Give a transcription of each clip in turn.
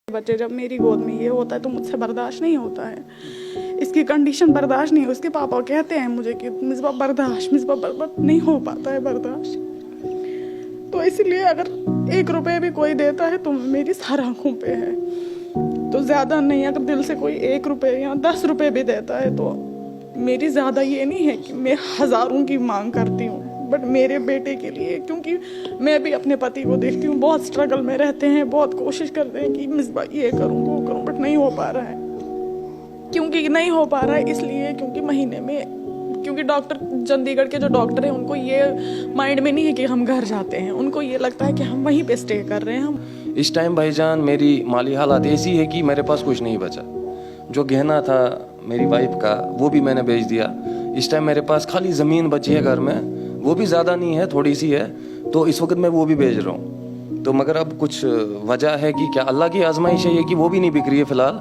बच्चे जब मेरी गोद में ये होता है तो मुझसे बर्दाश्त नहीं होता है। इसकी कंडीशन बर्दाश्त नहीं, उसके पापा कहते हैं मुझे कि मिसबा बर्दाश्त नहीं हो पाता है बर्दाश्त। तो इसलिए अगर 1 रुपये भी कोई देता है तो मेरी सर आंखों पे है, तो ज़्यादा नहीं। अगर दिल से कोई 1 रुपये या 10 रुपये भी देता है तो मेरी ज़्यादा ये नहीं है कि मैं हज़ारों की मांग करती हूँ, बट मेरे बेटे के लिए, क्योंकि मैं भी अपने पति को देखती हूँ बहुत स्ट्रगल में रहते हैं, बहुत कोशिश करते हैं कि मिसबा ये करूँ वो करूँ, बट नहीं हो पा रहा है। क्योंकि नहीं हो पा रहा है इसलिए क्योंकि महीने में, क्योंकि डॉक्टर चंडीगढ़ के जो डॉक्टर हैं उनको ये माइंड में नहीं है कि हम घर जाते हैं, उनको ये लगता है कि हम वहीं पे स्टे कर रहे हैं। हम इस टाइम भाईजान मेरी माली हालात ऐसी है कि मेरे पास कुछ नहीं बचा। जो गहना था मेरी वाइफ का वो भी मैंने बेच दिया। इस टाइम मेरे पास खाली ज़मीन बची है घर में, वो भी ज़्यादा नहीं है, थोड़ी सी है, तो इस वक्त मैं वो भी बेच रहा हूँ। तो मगर अब कुछ वजह है कि क्या अल्लाह की आजमाइश है ये कि वो भी नहीं बिक रही है फ़िलहाल,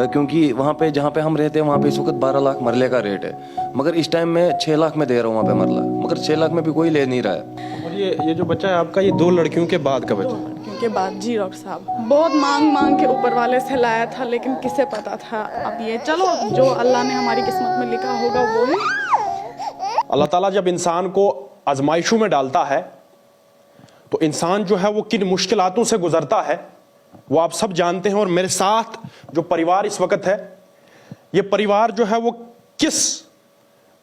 क्योंकि वहाँ पे जहाँ पे हम रहते हैं वहाँ पे इस वक्त 12 लाख मरले का रेट है, मगर इस टाइम मैं 6 लाख में दे रहा हूँ वहाँ पे मरला, मगर 6 लाख में भी कोई ले नहीं रहा है। और ये जो बच्चा है आपका, ये 2 लड़कियों के बाद का बच्चा? के बाद जी डॉक्टर साहब, बहुत मांग के ऊपर वाले से लाया था, लेकिन किसे पता था। अब ये चलो जो अल्लाह ने हमारी किस्मत में लिखा होगा वो ही। अल्लाह ताला जब इंसान को आजमाइशों में डालता है तो इंसान जो है वो किन मुश्किलातों से गुजरता है वो आप सब जानते हैं। और मेरे साथ जो परिवार इस वक्त है, ये परिवार जो है वो किस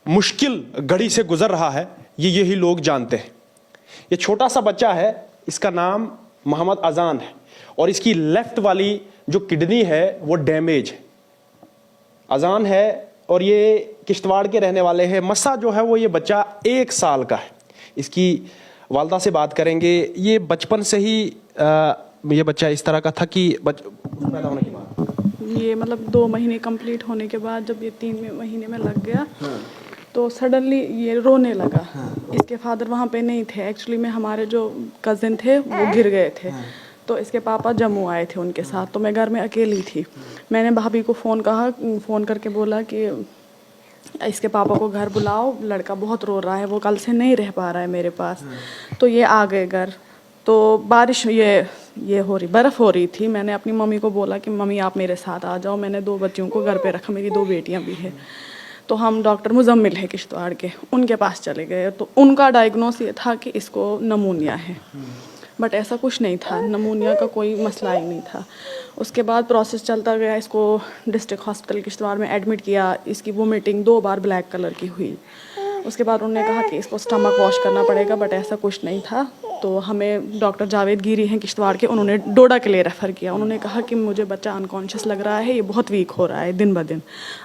मुश्किल घड़ी से गुजर रहा है ये यही लोग जानते हैं। ये छोटा सा बच्चा है, इसका नाम मोहम्मद अजान है, और इसकी लेफ्ट वाली जो किडनी है वो डैमेज है। अजान है और ये किश्तवाड़ के रहने वाले हैं। मसा जो है वो ये बच्चा 1 साल का है। इसकी वालदा से बात करेंगे। ये बचपन से ही ये बच्चा इस तरह का था कि पैदा होने के बाद, ये मतलब 2 महीने कंप्लीट होने के बाद जब ये 3 महीने में लग गया तो सडनली ये रोने लगा। इसके फादर वहाँ पे नहीं थे, एक्चुअली में हमारे जो कज़िन थे वो गिर गए थे, तो इसके पापा जम्मू आए थे उनके साथ, तो मैं घर में अकेली थी। मैंने भाभी को फ़ोन करके बोला कि इसके पापा को घर बुलाओ, लड़का बहुत रो रहा है, वो कल से नहीं रह पा रहा है मेरे पास। तो ये आ गए घर। तो बारिश ये हो रही, बर्फ़ हो रही थी। मैंने अपनी मम्मी को बोला कि मम्मी आप मेरे साथ आ जाओ। मैंने 2 बच्चियों को घर पे रखा, मेरी 2 बेटियां भी है। तो हम डॉक्टर मुजम्मिल है किश्तवाड़ के, उनके पास चले गए। तो उनका डायग्नोस ये था कि इसको नमूनिया है, बट ऐसा कुछ नहीं था, नमूनिया का कोई मसला ही नहीं था। उसके बाद प्रोसेस चलता गया, इसको डिस्ट्रिक्ट हॉस्पिटल किश्तवाड़ में एडमिट किया। इसकी वोमिटिंग 2 बार ब्लैक कलर की हुई। उसके बाद उन्होंने कहा कि इसको स्टमक वॉश करना पड़ेगा, बट ऐसा कुछ नहीं था। तो हमें डॉक्टर जावेद गिरी हैं किश्तवाड़ के, उन्होंने डोडा के लिए रेफ़र किया। उन्होंने कहा कि मुझे बच्चा अनकॉन्शियस लग रहा है, ये बहुत वीक हो रहा है दिन ब दिन,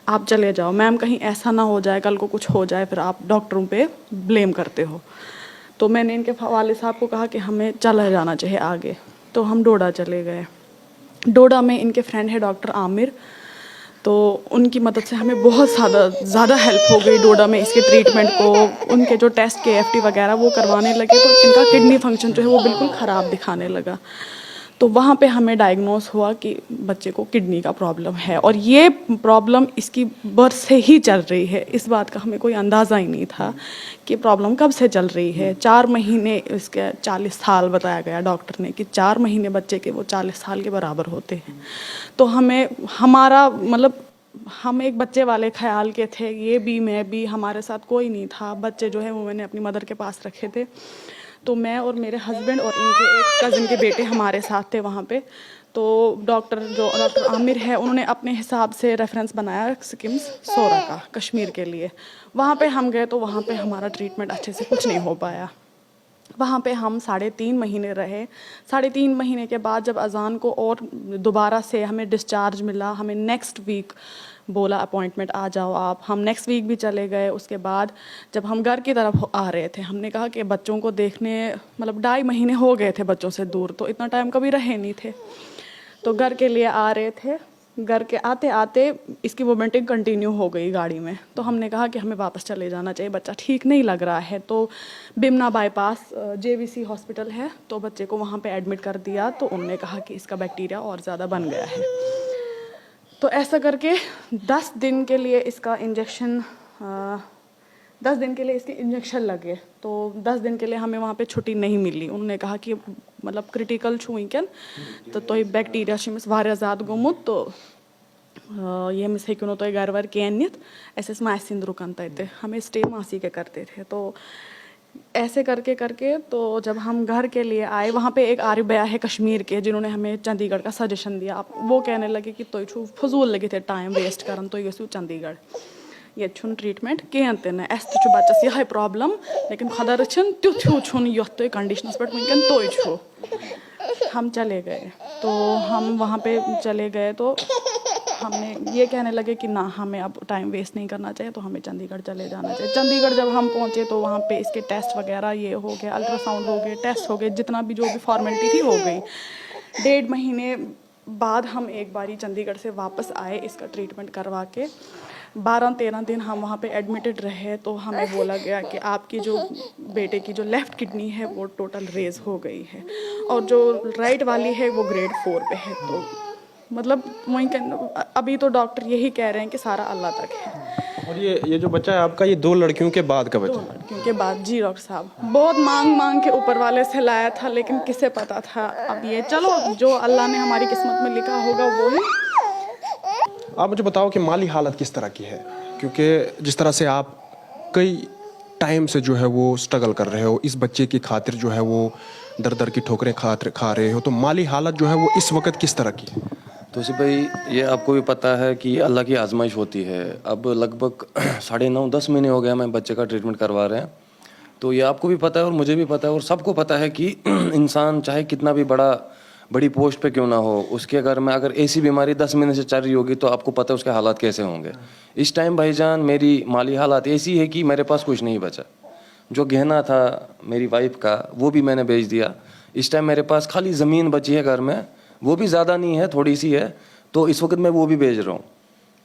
आप चले जाओ मैम, कहीं ऐसा ना हो जाए कल को कुछ हो जाए फिर आप डॉक्टरों पे ब्लेम करते हो। तो मैंने इनके वाले साहब को कहा कि हमें चला जाना चाहिए आगे, तो हम डोडा चले गए। डोडा में इनके फ्रेंड है डॉक्टर आमिर, तो उनकी मदद से हमें बहुत ज़्यादा हेल्प हो गई डोडा में इसके ट्रीटमेंट को। उनके जो टेस्ट KFT वगैरह वो करवाने लगे तो इनका किडनी फंक्शन जो है वो बिल्कुल ख़राब दिखाने लगा। तो वहाँ पे हमें डायग्नोस हुआ कि बच्चे को किडनी का प्रॉब्लम है, और ये प्रॉब्लम इसकी बर्थ से ही चल रही है। इस बात का हमें कोई अंदाज़ा ही नहीं था कि प्रॉब्लम कब से चल रही है। 4 महीने, इसके 40 साल बताया गया डॉक्टर ने कि 4 महीने बच्चे के वो 40 साल के बराबर होते हैं। तो हमारा मतलब हम एक बच्चे वाले ख्याल के थे, ये भी मैं भी, हमारे साथ कोई नहीं था। बच्चे जो है वो मैंने अपनी मदर के पास रखे थे। तो मैं और मेरे हस्बैंड और इनके एक कज़न के बेटे हमारे साथ थे वहाँ पे। तो डॉक्टर आमिर है, उन्होंने अपने हिसाब से रेफरेंस बनाया सिक्किम सोरा का, कश्मीर के लिए। वहाँ पे हम गए तो वहाँ पे हमारा ट्रीटमेंट अच्छे से कुछ नहीं हो पाया। वहाँ पे हम 3.5 महीने रहे। 3.5 महीने के बाद जब अजान को और दोबारा से हमें डिस्चार्ज मिला, हमें नेक्स्ट वीक बोला अपॉइंटमेंट आ जाओ आप। हम नेक्स्ट वीक भी चले गए। उसके बाद जब हम घर की तरफ आ रहे थे, हमने कहा कि बच्चों को देखने, मतलब 2.5 महीने हो गए थे बच्चों से दूर, तो इतना टाइम कभी रहे नहीं थे। तो घर के लिए आ रहे थे, घर के आते आते इसकी वोमिटिंग कंटिन्यू हो गई गाड़ी में। तो हमने कहा कि हमें वापस चले जाना चाहिए, बच्चा ठीक नहीं लग रहा है। तो बिमना बाईपास JVC हॉस्पिटल है, तो बच्चे को वहाँ पे एडमिट कर दिया। तो उन्होंने कहा कि इसका बैक्टीरिया और ज़्यादा बन गया है। तो ऐसा करके 10 दिन के लिए इसका इंजेक्शन 10 दिन के लिए इसके इंजेक्शन लगे, तो 10 दिन के लिए हमें वहाँ पे छुट्टी नहीं मिली। उन्होंने कहा कि मतलब क्रिटिकल छू वैंकन तो बैक्टीरिया वारिया ज़्यादा गोमुत, तो यमिस हेकियो तो घर वर कहें नित ऐसे मासिंद रुकन तते, हमें स्टे मासी के करते थे। तो ऐसे करके करके तो जब हम घर के लिए आए, वहाँ पे एक आरिफ भैया है कश्मीर के जिन्होंने हमें चंडीगढ़ का सजेशन दिया। वो कहने लगे कि तो छू फजूल लगे थे टाइम वेस्ट करन, तो ये चंडीगढ़ ये छुन ट्रीटमेंट कहें तन अस तो बच्चस यह प्रॉब्लम, लेकिन खुदा रचन तुथ छुन योत तुम कंडीशनस पे वनकन तुई छो। हम चले गए, तो हम वहाँ पे चले गए तो हमने ये कहने लगे कि ना हमें अब टाइम वेस्ट नहीं करना चाहिए, तो हमें चंडीगढ़ चले जाना चाहिए। चंडीगढ़ जब हम पहुँचे तो वहाँ पे इसके टेस्ट वगैरह ये हो गए, अल्ट्रासाउंड हो गए, टेस्ट हो गए, जितना भी जो भी फॉर्मेलिटी थी हो गई। 1.5 महीने बाद हम एक बारी चंडीगढ़ से वापस आए इसका ट्रीटमेंट करवा के। 12-13 दिन हम वहाँ पे एडमिटेड रहे, तो हमें बोला गया कि आपकी जो बेटे की जो लेफ़्ट किडनी है वो टोटल रेज हो गई है, और जो राइट वाली है वो ग्रेड 4 पे है। तो मतलब वहीं अभी तो डॉक्टर यही कह रहे हैं कि सारा अल्लाह तक है। और ये जो बच्चा है आपका, ये 2 लड़कियों के बाद का 2 बच्चा? लड़कियों के बाद जी डॉक्टर साहब, बहुत मांग के ऊपर वाले से लाया था, लेकिन किसे पता था। अब ये चलो जो अल्लाह ने हमारी किस्मत में लिखा होगा वो ही। आप मुझे बताओ कि माली हालत किस तरह की है, क्योंकि जिस तरह से आप कई टाइम से जो है वो स्ट्रगल कर रहे हो, इस बच्चे की खातिर जो है वो दर दर की ठोकरें खा रहे हो, तो माली हालत जो है वो इस वक्त किस तरह की है? तो उसी भाई ये आपको भी पता है कि ये अल्लाह की आजमाइश होती है। अब लगभग 9.5-10 महीने हो गए हमें बच्चे का ट्रीटमेंट करवा रहे हैं। तो ये आपको भी पता है और मुझे भी पता है और सबको पता है कि इंसान चाहे कितना भी बड़ी पोस्ट पे क्यों ना हो, उसके घर में अगर ऐसी बीमारी 10 महीने से चल रही होगी तो आपको पता है उसके हालात कैसे होंगे। इस टाइम भाईजान मेरी माली हालात ऐसी है कि मेरे पास कुछ नहीं बचा। जो गहना था मेरी वाइफ का वो भी मैंने बेच दिया। इस टाइम मेरे पास खाली ज़मीन बची है घर में, वो भी ज़्यादा नहीं है, थोड़ी सी है, तो इस वक्त मैं वो भी बेच रहा हूँ।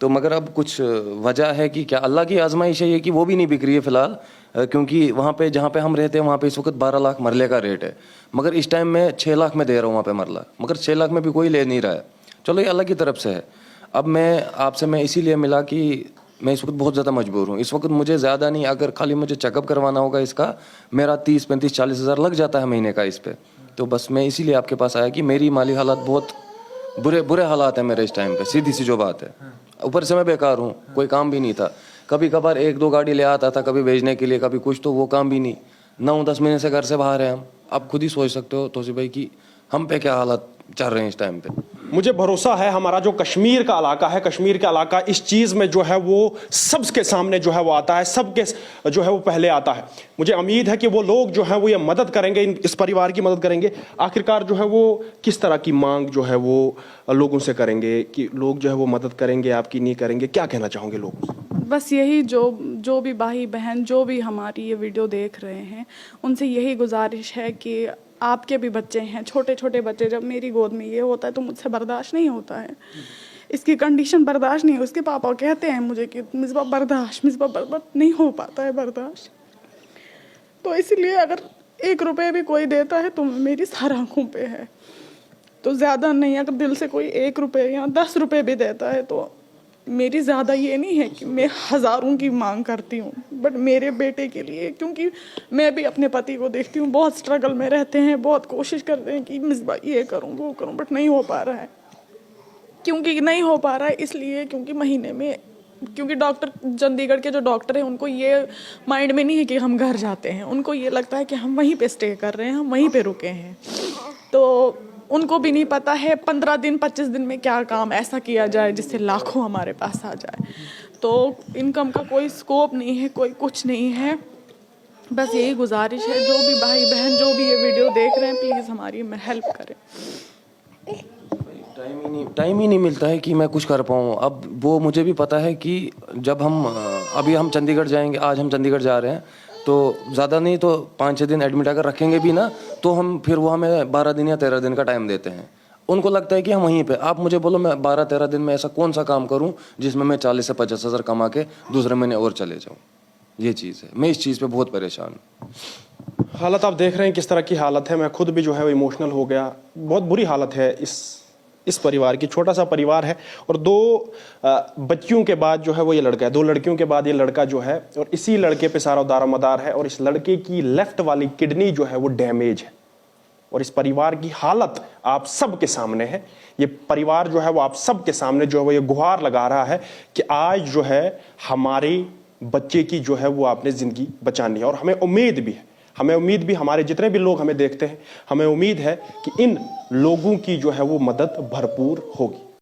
तो मगर अब कुछ वजह है कि क्या अल्लाह की आजमाइश है ये कि वो भी नहीं बिक रही है फ़िलहाल, क्योंकि वहाँ पे जहाँ पे हम रहते हैं वहाँ पे इस वक्त 12 लाख मरले का रेट है, मगर इस टाइम मैं 6 लाख में दे रहा हूँ वहाँ पे मरला, मगर 6 लाख में भी कोई ले नहीं रहा है। चलो ये अल्लाह की तरफ से है। अब मैं इसीलिए मिला कि मैं इस वक्त बहुत ज़्यादा मजबूर हूँ। इस वक्त मुझे ज़्यादा नहीं, अगर खाली मुझे चेकअप करवाना होगा इसका, मेरा 30-35-40 हज़ार लग जाता है महीने का इस पर। तो बस मैं इसीलिए आपके पास आया कि मेरी माली हालात बहुत बुरे हालात हैं मेरे इस टाइम पे, सीधी सी जो बात है। ऊपर से मैं बेकार हूँ, कोई काम भी नहीं था। कभी कभार 1-2 गाड़ी ले आता था, कभी भेजने के लिए, कभी कुछ, तो वो काम भी नहीं। 9-10 महीने से घर से बाहर हैं हम। आप खुद ही सोच सकते हो तोसी भाई कि हम पे क्या हालात चल रहे हैं इस टाइम पे। मुझे भरोसा है हमारा जो कश्मीर का इलाका है, कश्मीर का इलाका इस चीज़ में जो है वो सबके सामने जो है वो आता है, सबके जो है वो पहले आता है। मुझे उम्मीद है कि वो लोग जो है वो ये मदद करेंगे, इस परिवार की मदद करेंगे। आखिरकार जो है वो किस तरह की मांग जो है वो लोगों से करेंगे कि लोग जो है वो मदद करेंगे, आपकी नहीं करेंगे, क्या कहना चाहोगे लोगों से? बस यही जो भी भाई बहन जो भी हमारी ये वीडियो देख रहे हैं, उनसे यही गुजारिश है कि आपके भी बच्चे हैं, छोटे छोटे बच्चे, जब मेरी गोद में ये होता है तो मुझसे बर्दाश्त नहीं होता है, इसकी कंडीशन बर्दाश्त नहीं है। उसके पापा कहते हैं मुझे कि मिसबा बर्दाश्त नहीं हो पाता है बर्दाश्त। तो इसलिए अगर 1 रुपये भी कोई देता है तो मेरी सारी आँखों पे है, तो ज़्यादा नहीं, अगर दिल से कोई 1 रुपये या 10 रुपये भी देता है तो मेरी ज़्यादा ये नहीं है कि मैं हज़ारों की मांग करती हूँ, बट मेरे बेटे के लिए, क्योंकि मैं भी अपने पति को देखती हूँ बहुत स्ट्रगल में रहते हैं, बहुत कोशिश करते हैं कि मिसबा ये करूँ वो करूँ, बट नहीं हो पा रहा है। क्योंकि नहीं हो पा रहा है इसलिए क्योंकि महीने में, क्योंकि डॉक्टर चंडीगढ़ के जो डॉक्टर हैं उनको ये माइंड में नहीं है कि हम घर जाते हैं, उनको ये लगता है कि हम वहीं पे स्टे कर रहे हैं, हम वहीं पे रुके हैं। तो उनको भी नहीं पता है 15 दिन 25 दिन में क्या काम ऐसा किया जाए जिससे लाखों हमारे पास आ जाए। तो इनकम का कोई स्कोप नहीं है, कोई कुछ नहीं है। बस यही गुजारिश है, जो भी भाई बहन जो भी ये वीडियो देख रहे हैं, प्लीज़ हमारी हेल्प करें। टाइम ही नहीं मिलता है कि मैं कुछ कर पाऊँ। अब वो मुझे भी पता है कि जब अभी हम चंडीगढ़ जाएंगे, आज हम चंडीगढ़ जा रहे हैं, तो ज़्यादा नहीं तो 5-6 दिन एडमिट अगर रखेंगे भी ना, तो हम फिर वो हमें 12 दिन या 13 दिन का टाइम देते हैं। उनको लगता है कि हम वहीं पे, आप मुझे बोलो मैं 12-13 दिन में ऐसा कौन सा काम करूं जिसमें मैं 40 से 50 हज़ार कमा के दूसरे महीने और चले जाऊं। ये चीज़ है, मैं इस चीज़ पे बहुत परेशान हूँ। हालत आप देख रहे हैं किस तरह की हालत है। मैं खुद भी जो है वो इमोशनल हो गया। बहुत बुरी हालत है इस इस परिवार की, छोटा सा परिवार है, और 2 बच्चियों के बाद जो है वो ये लड़का है, 2 लड़कियों के बाद ये लड़का जो है, और इसी लड़के पे सारा दारोमदार है। और इस लड़के की लेफ्ट वाली किडनी जो है वो डैमेज है, और इस परिवार की हालत आप सबके सामने है। ये परिवार जो है वो आप सबके सामने जो है वो ये गुहार लगा रहा है कि आज जो है हमारे बच्चे की जो है वो आपने जिंदगी बचानी है। और हमें उम्मीद भी है, हमारे जितने भी लोग हमें देखते हैं, हमें उम्मीद है कि इन लोगों की जो है वो मदद भरपूर होगी।